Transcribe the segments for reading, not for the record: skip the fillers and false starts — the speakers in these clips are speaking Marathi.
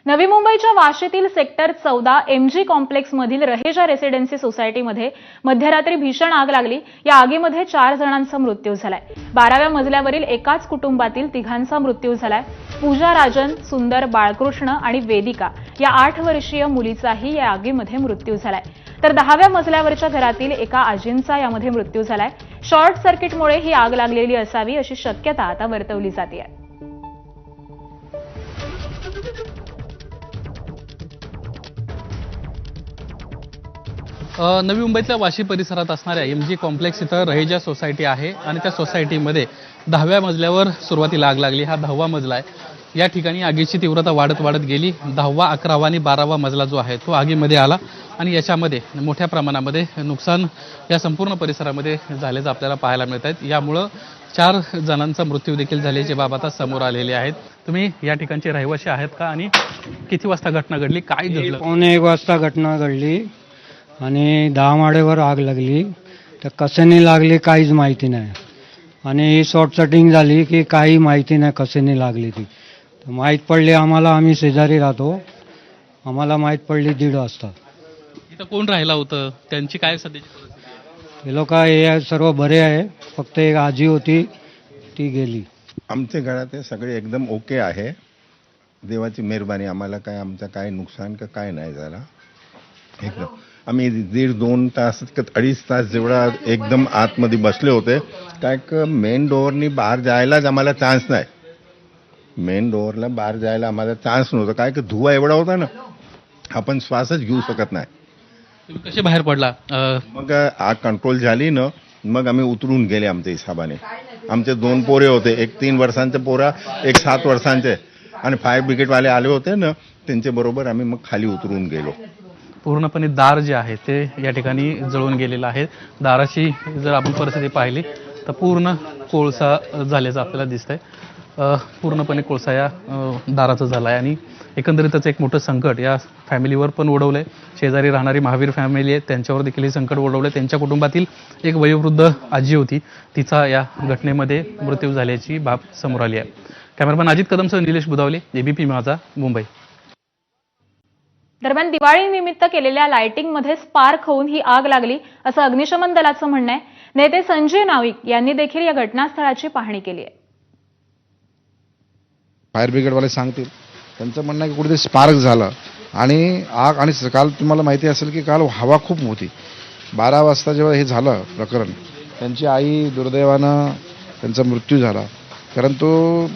नवी मुंबईच्या वाशीतील सेक्टर 14 MG कॉम्प्लेक्समधील रहेजा रेसिडेन्सी सोसायटीमध्ये मध्यरात्री भीषण आग लागली। या आगीमध्ये 4 जणांचा मृत्यू झालाय। 12व्या मजल्यावरील एकाच कुटुंबातील तिघांचा मृत्यू झालाय। पूजा राजन, सुंदर, बाळकृष्ण आणि वेदिका या 8 वर्षीय मुलीचाही या आगीमध्ये मृत्यू झालाय। तर 10व्या मजल्यावरच्या घरातील एका आजींचा यामध्ये मृत्यू झालाय। शॉर्ट सर्किटमुळे ही आग लागलेली असावी अशी शक्यता आता वर्तवली जाते। नवी मुंबईतल्या वाशी परिसरात असणाऱ्या MG कॉम्प्लेक्स इथं रहेजा सोसायटी आहे आणि त्या सोसायटीमध्ये 10व्या मजल्यावर सुरुवातीला आग लागली। हा 10वा मजला आहे। या ठिकाणी आगीची तीव्रता वाढत गेली। 10वा, 11वा आणि 12वा मजला जो आहे तो आगीमध्ये आला आणि याच्यामध्ये मोठ्या प्रमाणामध्ये नुकसान या संपूर्ण परिसरामध्ये झाल्याचं आपल्याला पाहायला मिळत आहे। यामुळे 4 जणांचा मृत्यू देखील झाल्याची बाब आता समोर आलेली आहेत। तुम्ही या ठिकाणचे रहिवासी आहेत का आणि किती वाजता घटना घडली, काय घडलं? 1:15 वाजता घटना घडली आणि 10 माळेवर आग लागली। तर कशाने लागली काहीच माहिती नाही आणि शॉर्ट सर्किटिंग झाली की काही माहिती नाही कशाने लागली ती। तर माहीत पडली आम्हाला, आम्ही शेजारी राहतो, आम्हाला माहीत पडली 1:30 वाजता। इथं कोण राहिला होतं, त्यांची काय सध्याची परिस्थिती? हे लोक हे सर्व बरे आहे, फक्त एक आजी होती ती गेली। आमच्या घरात सगळे एकदम ओके आहे। देवाची मेहरबानी, आम्हाला काय आमचं काय नुकसान का काय नाही झाला। एकदम आम्ही 1.5-2 तास 2.5 तास जेवढा एकदम आतमध्ये बसले होते, काय मेन डोअरनी बाहेर जायलाच आम्हाला चान्स नाही। मेन डोअरला बाहेर जायला आम्हाला चान्स नव्हता, काय की धुवा एवढा होता ना, आपण श्वासच घेऊ शकत नाही। तुम्ही कसे बाहेर पडला? मग आग कंट्रोल झाली ना, मग आम्ही उतरून गेले आमच्या हिसाबाने। आमचे 2 पोरे होते, एक 3 वर्षांचे पोरा, एक 7 वर्षांचे, आणि फायर ब्रिगेडवाले आले होते ना, त्यांच्या बरोबर आम्ही मग खाली उतरून गेलो। पूर्णपणे दार जे आहे ते या ठिकाणी जळून गेलेलं आहे। दाराची जर आपण परिस्थिती पाहिली तर पूर्ण कोळसा झाल्याचं आपल्याला दिसतंय। पूर्णपणे कोळसा या दाराचं झाला आहे आणि एकंदरीतच एक मोठं संकट या फॅमिलीवर पण ओढवलंय। शेजारी राहणारी महावीर फॅमिली आहे, त्यांच्यावर देखील हे संकट ओढवलंय। त्यांच्या कुटुंबातील एक वयोवृद्ध आजी होती, तिचा या घटनेमध्ये मृत्यू झाल्याची बाब समोर आली आहे। कॅमेरामॅन अजित कदमसह निलेश बुधावले, ABP माझा, मुंबई। दरम्यान दिवाळीनिमित्त केलेल्या लाइटिंगमध्ये स्पार्क होऊन ही आग लागली असं अग्निशमन दलाचं म्हणणं आहे। नेते संजय नाईक यांनी देखील या घटनास्थळाची पाहणी केली आहे। फायर ब्रिगेडवाले सांगतील, त्यांचं म्हणणं आहे की कुठेतरी स्पार्क झालं आणि आग, आणि काल तुम्हाला माहिती असेल की काल हवा खूप होती। 12 वाजता जेव्हा हे झालं प्रकरण, त्यांची आई दुर्दैवानं त्यांचा मृत्यू झाला, कारण तो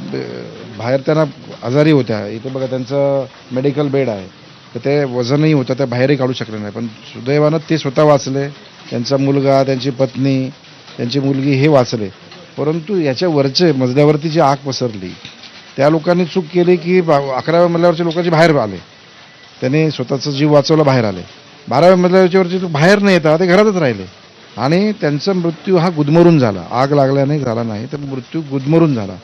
बाहेर त्यांना आजारी होत्या। इथे बघा त्यांचं मेडिकल बेड आहे, तर ते वजनही होतं, त्या बाहेरही काढू शकले नाही, पण सुदैवानं ते स्वतः वाचले, त्यांचा मुलगा, त्यांची पत्नी, त्यांची मुलगी हे वाचले। परंतु याच्या वरचे मजल्यावरती जी आग पसरली, त्या लोकांनी चूक केली की 11व्या मजल्यावरच्या लोकांचे बाहेर आले, त्यांनी स्वतःचा जीव वाचवला, बाहेर आले। 12व्या मजल्यावरचे लोक बाहेर नाही येतात, ते घरातच राहिले आणि त्यांचा मृत्यू हा गुदमरून झाला। आग लागल्याने झाला नाही, तर मृत्यू गुदमरून झाला।